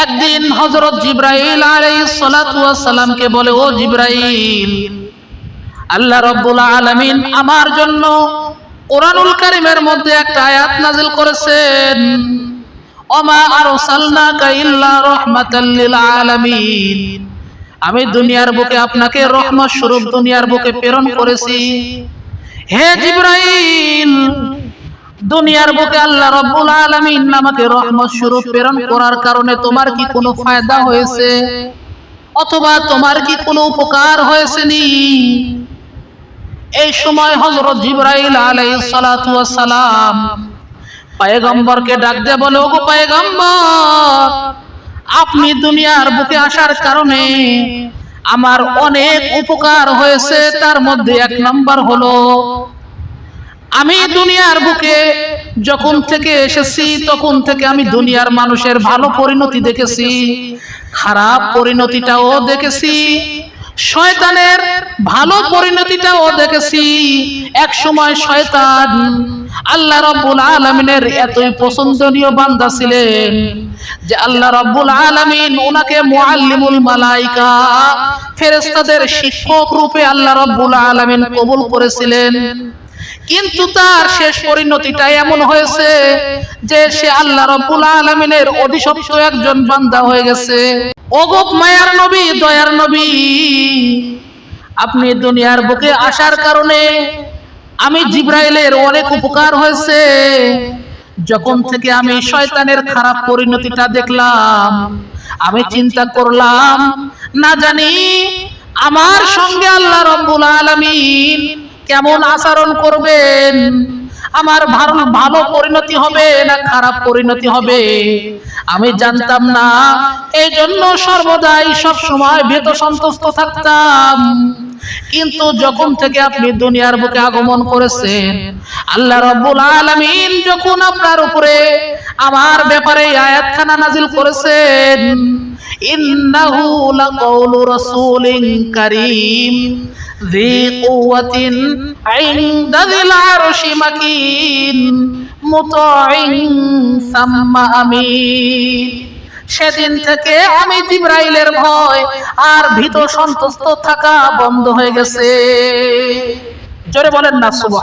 একদিন হযরত জিবরাইল আলাইহিস সালাতু ওয়াস সালামকে বলে, ও জিবরাইল, আল্লাহ রাব্বুল আলামিন আমার জন্য কোরআনুল কারীমের মধ্যে একটা আয়াত নাযিল করেছেন, ওমা আরসালনাকা ইল্লা রাহমাতাল লিল আলামিন, আমি দুনিয়ার বুকে আপনাকে রহমত স্বরূপ দুনিয়ার বুকে প্রেরণ করেছি। হে জিবরাইল, দুনিয়ার বুকে আল্লাহ রাব্বুল আলামিন আমাকে রহমত স্বরূপ প্রেরণ করার কারণে তোমার কি কোনো ফায়দা হয়েছে, অথবা তোমার কি কোনো উপকার হয়েছে নি? এই সময় হযরত জিবরাইল আলাইহিস সালাতু ওয়াস সালাম পয়গম্বরকে ডাক দিয়ে বলে, ওগো পয়গম্বর, আপনি দুনিয়ার বুকে আসার কারণে আমার অনেক উপকার হয়েছে। তার মধ্যে এক নাম্বার হলো, আমি দুনিয়ার বুকে যখন থেকে এসেছি তখন থেকে আমি দুনিয়ার মানুষের ভালো পরিণতি দেখেছি, খারাপ পরিণতিটাও দেখেছি, শয়তানের ভালো পরিণতিটাও দেখেছি। এক সময় শয়তান আল্লাহ রাব্বুল আলামিনের এতই পছন্দনীয় বান্দা ছিলেন যে আল্লাহ রাব্বুল আলামিন ওনাকে মুআল্লিমুল মালায়েকা, ফেরেশতাদের শিক্ষক রূপে আল্লাহ রাব্বুল আলামিন কবুল করেছিলেন। কিন্তু তার শেষ পরিণতিটা এমন হয়েছে যে সে আল্লাহ রাব্বুল আলামিনের অভিশপ্ত একজন বান্দা হয়ে গেছে। ওগো মায়ার নবী, দয়ার নবী, আপনি দুনিয়ার বুকে আসার কারণে আমি জিবরাইলের অনেক উপকার হয়েছে। যখন থেকে আমি শয়তানের খারাপ পরিণতিটা দেখলাম, আমি চিন্তা করলাম না জানি আমার সঙ্গে আল্লাহ রাব্বুল আলামিন কেমন আচরণ করবেন, আমার ভালো পরিণতি হবে না খারাপ পরিণতি হবে আমি জানতাম না। এই জন্য সর্বদাই সব সময় ভীত সন্ত্রস্ত থাকতাম। কিন্তু যখন থেকে আপনি দুনিয়ার বুকে আগমন করেছেন, আল্লাহ রাব্বুল আলামিন যখন আপনার উপরে আমার ব্যাপারে আয়াতখানা নাজিল করেছেন, ইন্নাহু লাকাউলু রাসূলিন কারীম ذي قوة عند ذي العرش مكين مطاع ثم أمين। সেদিন থেকে আমি জিবরাইলের ভয় আর ভীত সন্ত্রস্ত থাকা বন্ধ হয়ে গেছে। জোরে বলেন না সুবহান।